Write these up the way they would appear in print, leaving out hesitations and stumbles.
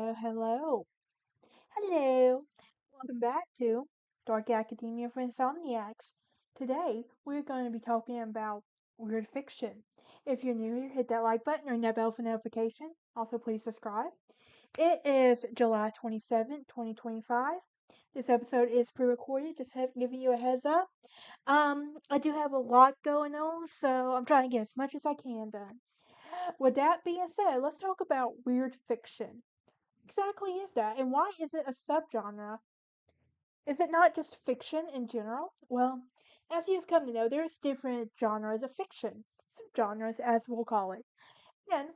Hello. Hello. Welcome back to Dark Academia for Insomniacs. Today, we're going to be talking about weird fiction. If you're new here, hit that like button or that bell for notification. Also, please subscribe. It is July 27th, 2025. This episode is pre-recorded, just giving you a heads up. I do have a lot going on, so I'm trying to get as much as I can done. With that being said, let's talk about weird fiction. Exactly is that? And why is it a subgenre? Is it not just fiction in general? Well, as you've come to know, there's different genres of fiction, subgenres as we'll call it. And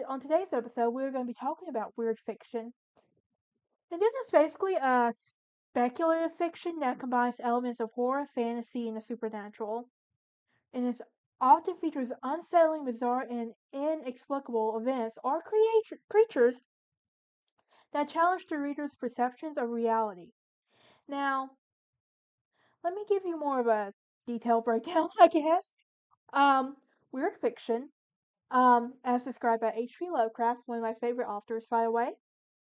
on today's episode, we're going to be talking about weird fiction. And this is basically a speculative fiction that combines elements of horror, fantasy, and the supernatural. And it often features unsettling, bizarre, and inexplicable events or creatures that challenge the reader's perceptions of reality. Now, let me give you more of a detailed breakdown, I guess. Um, Weird fiction, as described by H.P. Lovecraft, one of my favorite authors, by the way,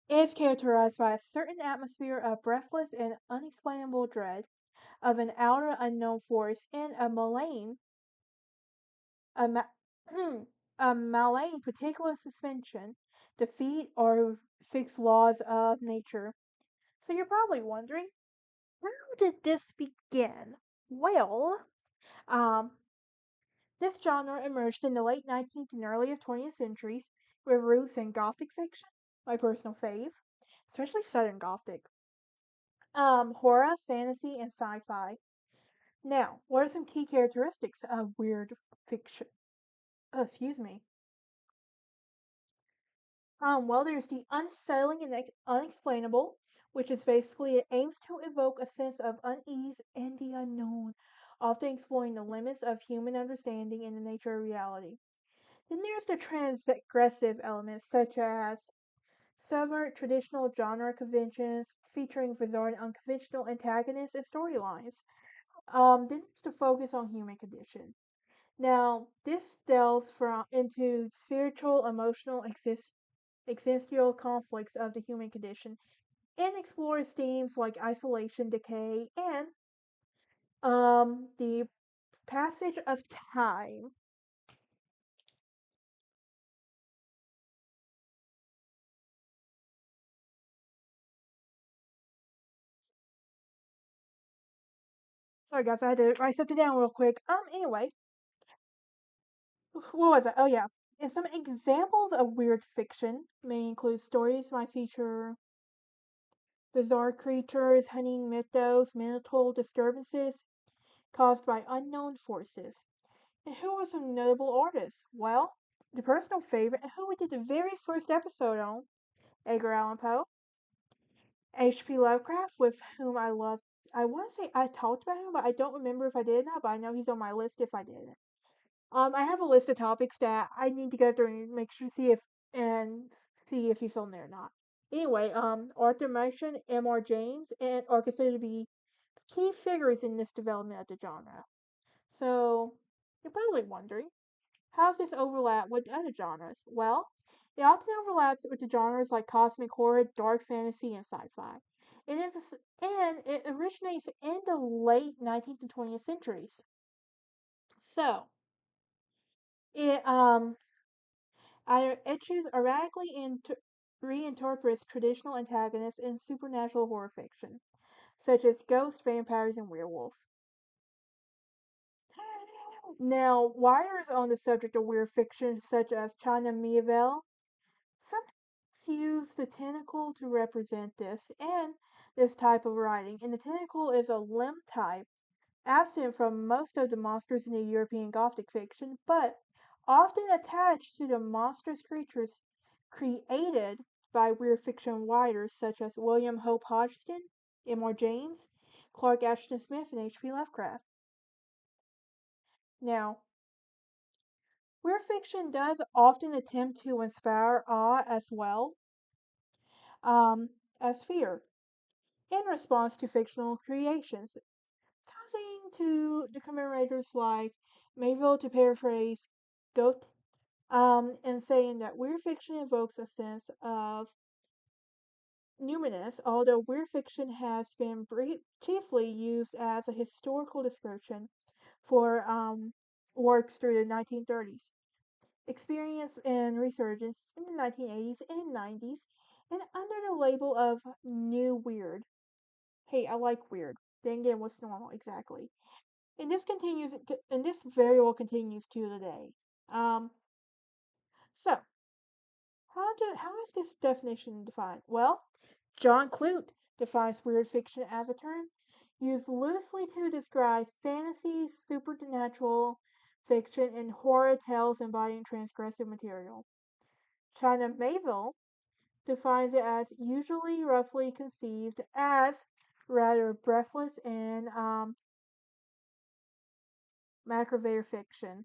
is characterized by a certain atmosphere of breathless and unexplainable dread of an outer unknown force and a, ma- a malign particular suspension, defeat or fixed laws of nature. So you're probably wondering, how did this begin? Well, um, this genre emerged in the late 19th and early 20th centuries with roots in Gothic fiction, my personal fave, especially Southern Gothic, horror, fantasy, and sci-fi. Now, what are some key characteristics of weird fiction? Oh, excuse me. Well, there's the unsettling and unexplainable, which is basically it aims to evoke a sense of unease and the unknown, often exploring the limits of human understanding and the nature of reality. Then there's the transgressive elements, such as subvert traditional genre conventions, featuring bizarre and unconventional antagonists and storylines. Then there's the focus on human condition. Now, this delves into spiritual, emotional, existential conflicts of the human condition and explores themes like isolation, decay, and the passage of time. Sorry, guys, I had to write something down real quick. Anyway, what was it? Oh, yeah. And some examples of weird fiction may include stories might feature bizarre creatures, hunting mythos, mental disturbances caused by unknown forces. And who are some notable artists? Well, the personal favorite, and who we did the very first episode on, Edgar Allan Poe, H.P. Lovecraft, with whom I love. I want to say I talked about him, but I don't remember if I did or not, but I know he's on my list if I didn't. I have a list of topics that I need to go through and make sure see if he's on there or not. Anyway, Arthur Machen, M.R. James, and are considered to be key figures in this development of the genre. So you're probably wondering, how does this overlap with other genres? Well, it often overlaps with the genres like cosmic horror, dark fantasy, and sci-fi. And it originates in the late 19th and 20th centuries. So it chooses erratically reinterprets traditional antagonists in supernatural horror fiction, such as ghosts, vampires, and werewolves. Now, writers on the subject of weird fiction, such as China Miéville, sometimes use the tentacle to represent this and this type of writing. And the tentacle is a limb type absent from most of the monsters in the European Gothic fiction, but often attached to the monstrous creatures created by weird fiction writers such as William Hope Hodgson, M.R. James, Clark Ashton Smith, and H.P. Lovecraft. Now, weird fiction does often attempt to inspire awe as well um, as fear in response to fictional creations, causing to the commemorators like Mayville to paraphrase Goethe, and saying that weird fiction evokes a sense of numinous, although weird fiction has been chiefly used as a historical description for works through the 1930s. Experience and resurgence in the 1980s and 90s, and under the label of New Weird. Hey, I like weird. Then again, what's normal exactly? And this continues, and this very well continues to today. Um, so how is this definition defined? Well, John Clute defines weird fiction as a term used loosely to describe fantasy, supernatural fiction, and horror tales embodying transgressive material. China Mayville defines it as usually roughly conceived as rather breathless and macrovator fiction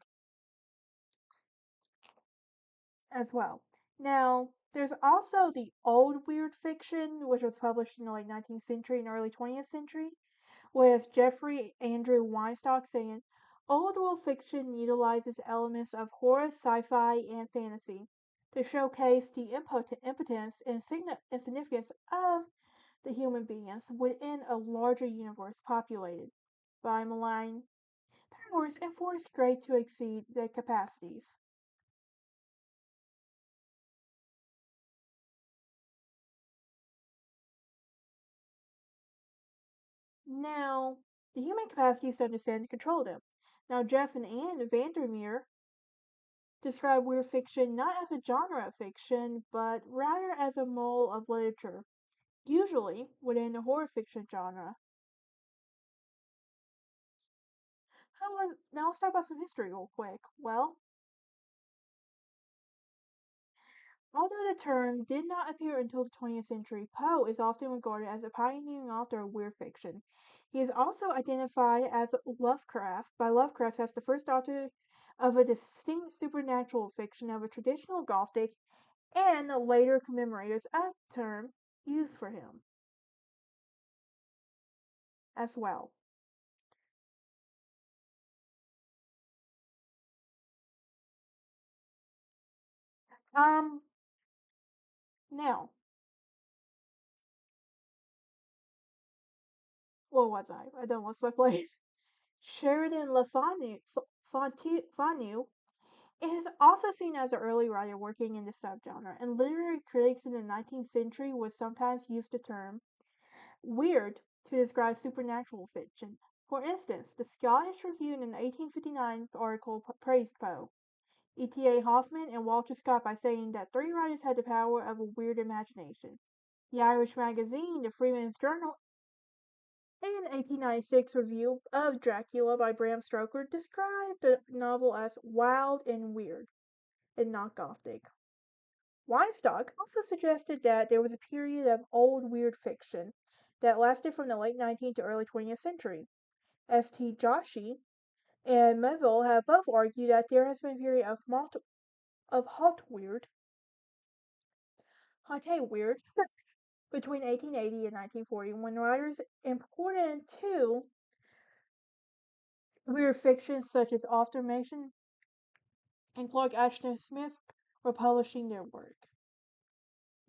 as well. Now, there's also the old weird fiction, which was published in the late 19th century and early 20th century, with Jeffrey Andrew Weinstock saying, Old world fiction utilizes elements of horror, sci fi, and fantasy to showcase the impotence and significance of the human beings within a larger universe populated by malign powers and forces great to exceed their capacities. Now, the human capacities to understand and control them. Now, Jeff and Anne Vandermeer describe weird fiction not as a genre of fiction, but rather as a mole of literature, usually within the horror fiction genre. Now let's talk about some history real quick. Well, although the term did not appear until the 20th century, Poe is often regarded as a pioneering author of weird fiction. He is also identified as Lovecraft by Lovecraft as the first author of a distinct supernatural fiction of a traditional Gothic and later commemorators of the term used for him as well. Um, now, where was I? I don't lost my place. Sheridan Le Fanu, Fanu is also seen as an early writer working in the subgenre, and literary critics in the 19th century would sometimes use the term weird to describe supernatural fiction. For instance, the Scottish Review in an 1859 article praised Poe, E.T.A. Hoffmann, and Walter Scott by saying that three writers had the power of a weird imagination. The Irish magazine, the Freeman's Journal, in an 1896 review of Dracula by Bram Stoker described the novel as wild and weird, and not gothic. Weinstock also suggested that there was a period of old weird fiction that lasted from the late 19th to early 20th century. S.T. Joshi and Melville have both argued that there has been a period of hot weird, between 1880 and 1940 when writers important to weird fiction such as Arthur Mason and Clark Ashton Smith were publishing their work.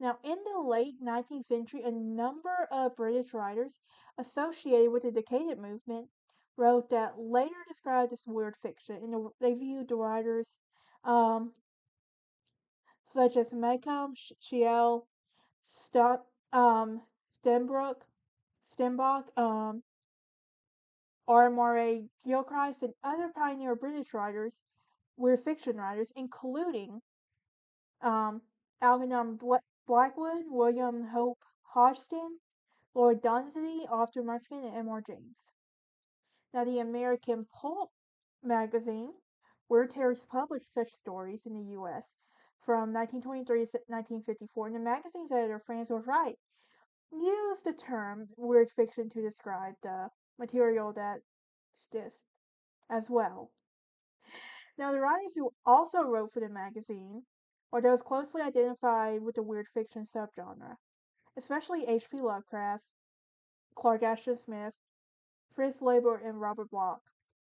Now, in the late 19th century, a number of British writers associated with the Decadent movement wrote that later described as weird fiction, and they viewed the writers um, such as Malcolm Shiel, St- um, Stenbrook, Stenbach, R. Murray Gilchrist, and other pioneer British writers, weird fiction writers, including um, Algernon Blackwood, William Hope Hodgson, Lord Dunsany, Arthur Munchkin, and M.R. James. Now, the American Pulp magazine, Weird Tales published such stories in the U.S. from 1923 to 1954, and the magazine's editor, Francis Wright, used the term weird fiction to describe the material that's this as well. Now, the writers who also wrote for the magazine are those closely identified with the weird fiction subgenre, especially H.P. Lovecraft, Clark Ashton Smith, Fritz Leiber, and Robert Bloch.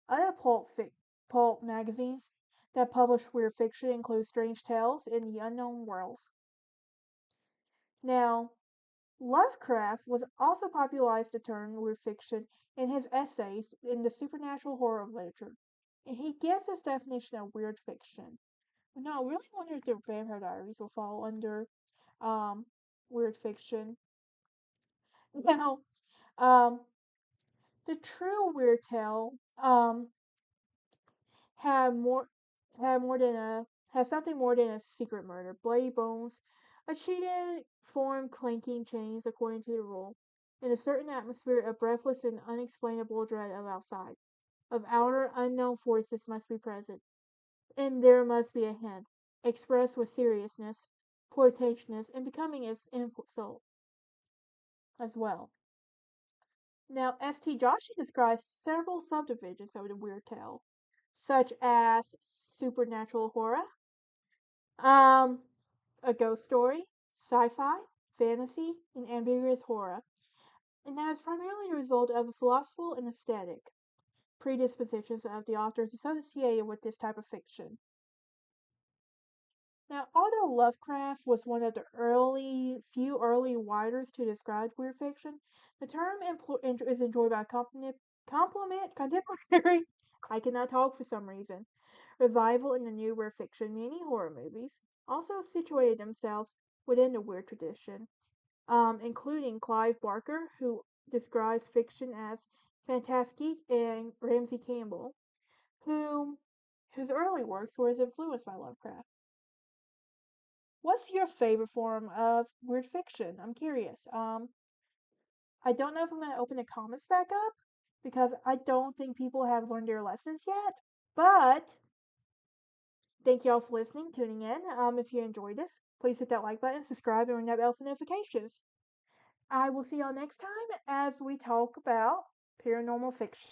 Other pulp magazines that publish weird fiction include Strange Tales and The Unknown Worlds. Now, Lovecraft was also popularized the term weird fiction in his essays in the supernatural horror literature, and he gives his definition of weird fiction. Now, I really wonder if the Vampire Diaries will fall under um, weird fiction. Now, um, the true weird tale have more have more than a have something more than a secret murder. Bloody bones, a cheated form clanking chains according to the rule, in a certain atmosphere of breathless and unexplainable dread of outside. Of outer unknown forces must be present, and there must be a hint, expressed with seriousness, portentousness, and becoming as insult as well. Now, S.T. Joshi describes several subdivisions of the weird tale, such as supernatural horror, um, a ghost story, sci-fi, fantasy, and ambiguous horror, and that is primarily the result of the philosophical and aesthetic predispositions of the authors associated with this type of fiction. Now, although Lovecraft was one of the few early writers to describe weird fiction, the term is enjoyed by contemporary, I cannot talk for some reason, revival in the new weird fiction. Many horror movies also situated themselves within the weird tradition, including Clive Barker, who describes fiction as fantastique, and Ramsey Campbell, who whose early works were influenced by Lovecraft. What's your favorite form of weird fiction? I'm curious. I don't know if I'm gonna open the comments back up because I don't think people have learned their lessons yet. But thank y'all for listening, tuning in. If you enjoyed this, please hit that like button, subscribe, and ring that bell for notifications. I will see y'all next time as we talk about paranormal fiction.